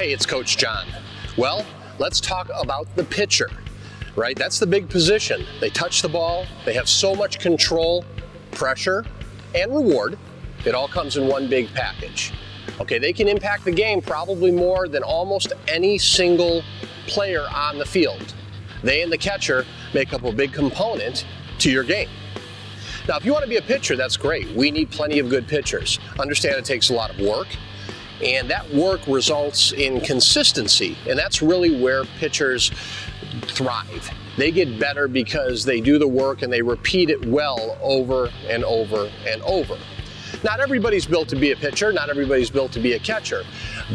Hey, it's Coach John. Well, let's talk about the pitcher, right? That's the big position. They touch the ball, they have so much control, pressure, and reward. It all comes in one big package. Okay, they can impact the game probably more than almost any single player on the field. They and the catcher make up a big component to your game. Now, if you want to be a pitcher, that's great. We need plenty of good pitchers. Understand it takes a lot of work, and that work results in consistency, and that's really where pitchers thrive. They get better because they do the work and they repeat it well over and over and over. Not everybody's built to be a pitcher, not everybody's built to be a catcher,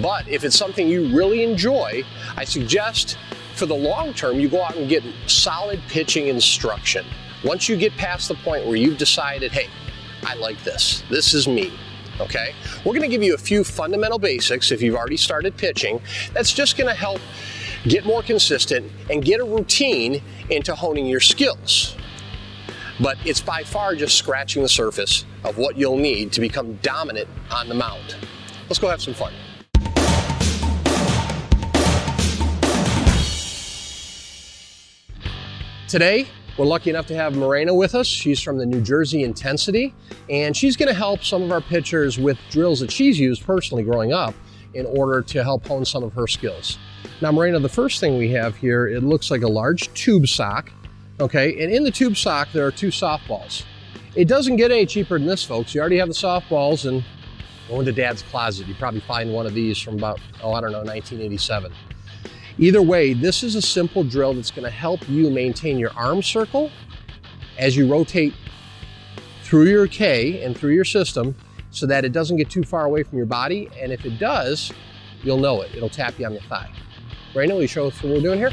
but if it's something you really enjoy, I suggest for the long term you go out and get solid pitching instruction. Once you get past the point where you've decided, hey, I like this is me, okay? We're gonna give you a few fundamental basics if you've already started pitching that's just gonna help get more consistent and get a routine into honing your skills. But it's by far just scratching the surface of what you'll need to become dominant on the mound. Let's go have some fun. Today, we're lucky enough to have Morena with us. She's from the New Jersey Intensity, and she's gonna help some of our pitchers with drills that she's used personally growing up in order to help hone some of her skills. Now, Morena, the first thing we have here, it looks like a large tube sock. Okay, and in the tube sock, there are two softballs. It doesn't get any cheaper than this, folks. You already have the softballs, and go into Dad's closet. You probably find one of these from about, 1987. Either way, this is a simple drill that's gonna help you maintain your arm circle as you rotate through your K and through your system so that it doesn't get too far away from your body, and if it does, you'll know it. It'll tap you on the thigh. Morena, will you show us what we're doing here?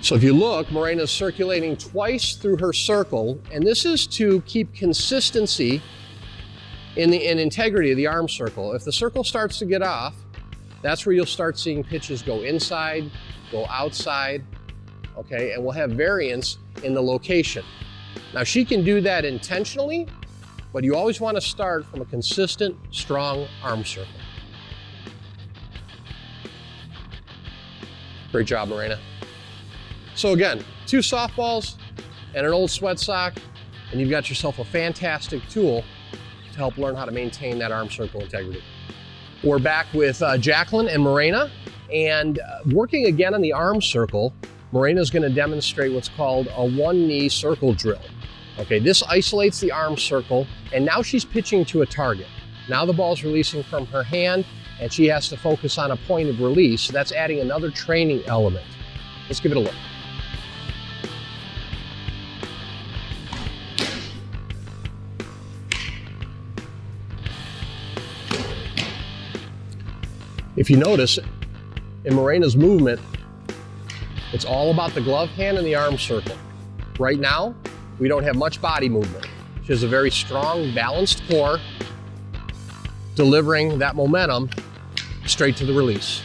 So if you look, Morena's circulating twice through her circle, and this is to keep consistency in integrity of the arm circle. If the circle starts to get off, that's where you'll start seeing pitches go inside, go outside, okay, and we'll have variance in the location. Now she can do that intentionally, but you always want to start from a consistent, strong arm circle. Great job, Morena. So again, two softballs and an old sweat sock, and you've got yourself a fantastic tool to help learn how to maintain that arm circle integrity. We're back with Jacqueline and Morena, and working again on the arm circle, Morena's gonna demonstrate what's called a one-knee circle drill. Okay, this isolates the arm circle, and now she's pitching to a target. Now the ball's releasing from her hand, and she has to focus on a point of release. So that's adding another training element. Let's give it a look. If you notice, in Morena's movement, it's all about the glove hand and the arm circle. Right now, we don't have much body movement. She has a very strong, balanced core, delivering that momentum straight to the release.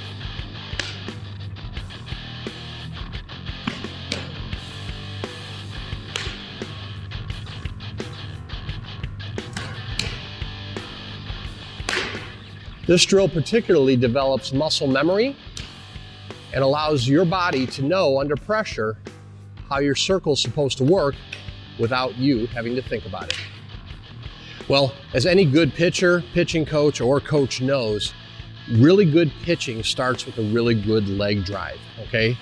This drill particularly develops muscle memory and allows your body to know under pressure how your circle's supposed to work without you having to think about it. Well, as any good pitcher, pitching coach, or coach knows, really good pitching starts with a really good leg drive, okay?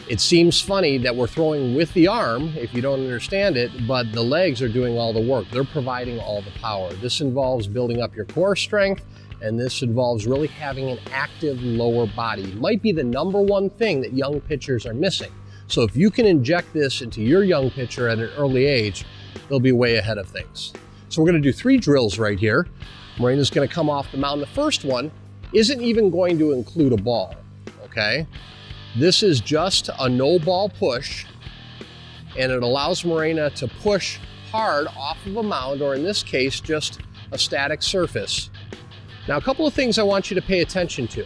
It seems funny that we're throwing with the arm, if you don't understand it, but the legs are doing all the work. They're providing all the power. This involves building up your core strength, and this involves really having an active lower body. It might be the number one thing that young pitchers are missing. So if you can inject this into your young pitcher at an early age, they'll be way ahead of things. So we're gonna do 3 drills right here. Morena's gonna come off the mound. The first one isn't even going to include a ball, okay? This is just a no ball push, and it allows Morena to push hard off of a mound, or in this case, just a static surface. Now, a couple of things I want you to pay attention to.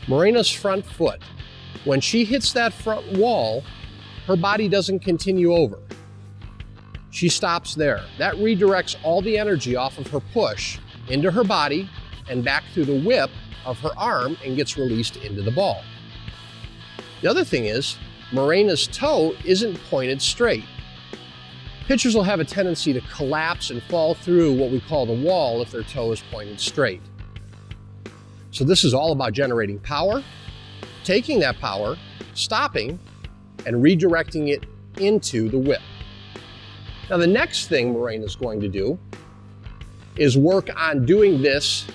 Morena's front foot when she hits that front wall, her body doesn't continue over. She stops there. That redirects all the energy off of her push into her body and back through the whip of her arm and gets released into the ball. The other thing is, Morena's toe isn't pointed straight. Pitchers will have a tendency to collapse and fall through what we call the wall if their toe is pointed straight. So this is all about generating power, taking that power, stopping, and redirecting it into the whip. Now the next thing Morena's going to do is work on doing this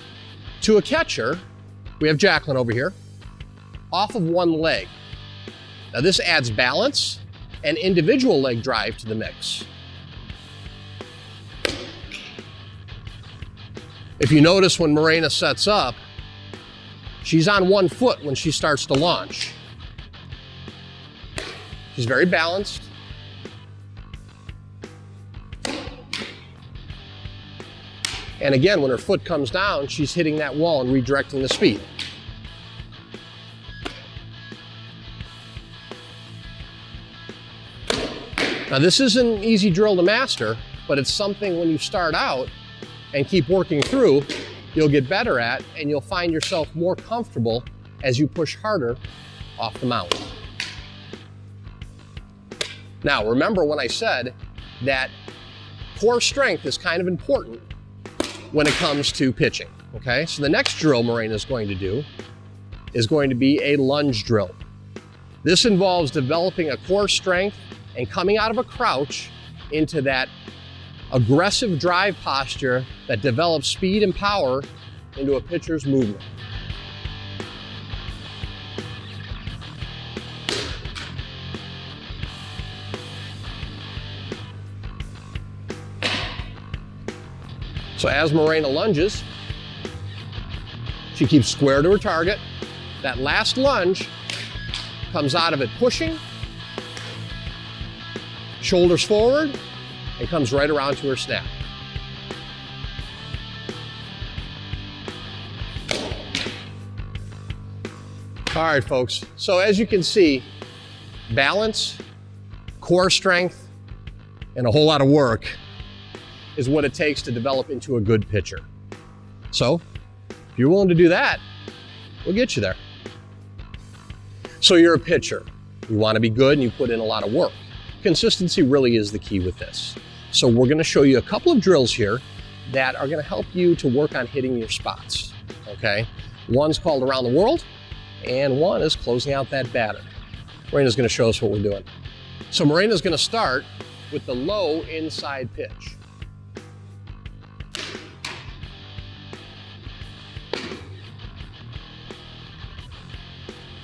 to a catcher. We have Jacqueline over here, off of one leg. Now this adds balance and individual leg drive to the mix. If you notice when Morena sets up, she's on one foot when she starts to launch. She's very balanced. And again, when her foot comes down, she's hitting that wall and redirecting the speed. Now this isn't an easy drill to master, but it's something when you start out and keep working through, you'll get better at, and you'll find yourself more comfortable as you push harder off the mound. Now, remember when I said that core strength is kind of important when it comes to pitching, okay? So the next drill Morena is going to do is going to be a lunge drill. This involves developing a core strength and coming out of a crouch into that aggressive drive posture that develops speed and power into a pitcher's movement. So as Morena lunges, she keeps square to her target. That last lunge comes out of it pushing, shoulders forward, and comes right around to her snap. All right, folks. So as you can see, balance, core strength, and a whole lot of work is what it takes to develop into a good pitcher. So if you're willing to do that, we'll get you there. So you're a pitcher. You want to be good and you put in a lot of work. Consistency really is the key with this. So we're going to show you a couple of drills here that are going to help you to work on hitting your spots, okay? One's called Around the World, and one is closing out that batter. Morena's going to show us what we're doing. So Morena's going to start with the low inside pitch.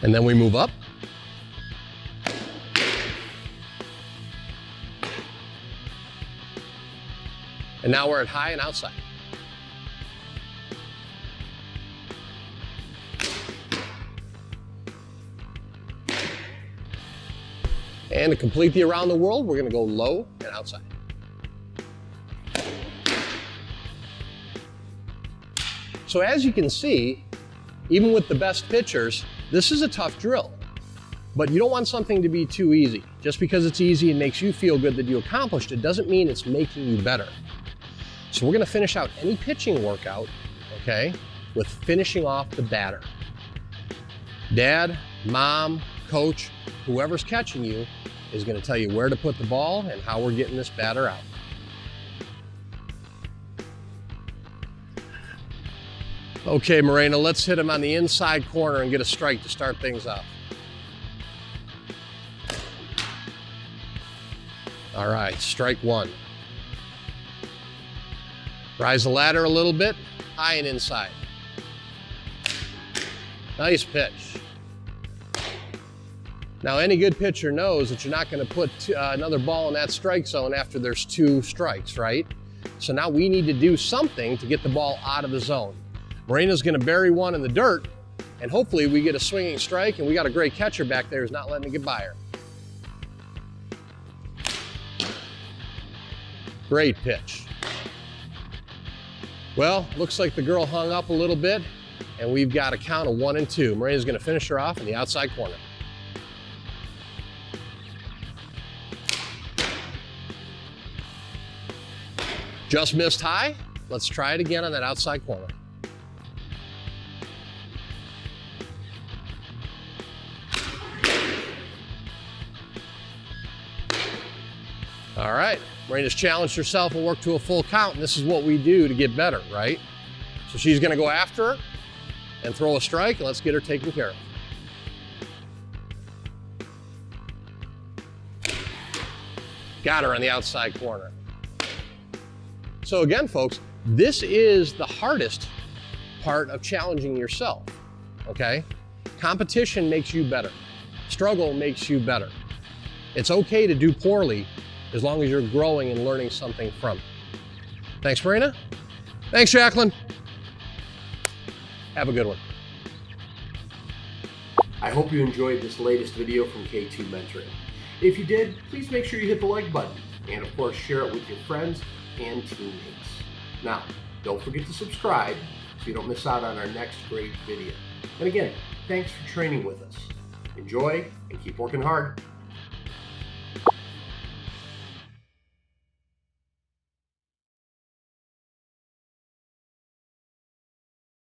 And then we move up. And now we're at high and outside. And to complete the Around the World, we're going to go low and outside. So as you can see, even with the best pitchers, this is a tough drill. But you don't want something to be too easy. Just because it's easy and makes you feel good that you accomplished it doesn't mean it's making you better. So we're going to finish out any pitching workout, okay, with finishing off the batter. Dad, mom, coach, whoever's catching you is going to tell you where to put the ball and how we're getting this batter out. Okay, Morena, let's hit him on the inside corner and get a strike to start things off. All right, strike one. Rise the ladder a little bit, high and inside. Nice pitch. Now, any good pitcher knows that you're not going to put another ball in that strike zone after there's two strikes, right? So now we need to do something to get the ball out of the zone. Morena's going to bury one in the dirt, and hopefully we get a swinging strike, and we got a great catcher back there who's not letting it get by her. Great pitch. Well, looks like the girl hung up a little bit, and we've got a count of 1 and 2. Morena's going to finish her off in the outside corner. Just missed high. Let's try it again on that outside corner. All right, Marina's challenged herself and worked to a full count, and this is what we do to get better, right? So she's gonna go after her and throw a strike, and let's get her taken care of. Got her on the outside corner. So again, folks, this is the hardest part of challenging yourself, okay? Competition makes you better. Struggle makes you better. It's okay to do poorly as long as you're growing and learning something from it. Thanks, Marina. Thanks, Jacqueline. Have a good one. I hope you enjoyed this latest video from K2 Mentoring. If you did, please make sure you hit the like button and of course share it with your friends and teammates. Now, don't forget to subscribe so you don't miss out on our next great video. And again, thanks for training with us. Enjoy and keep working hard.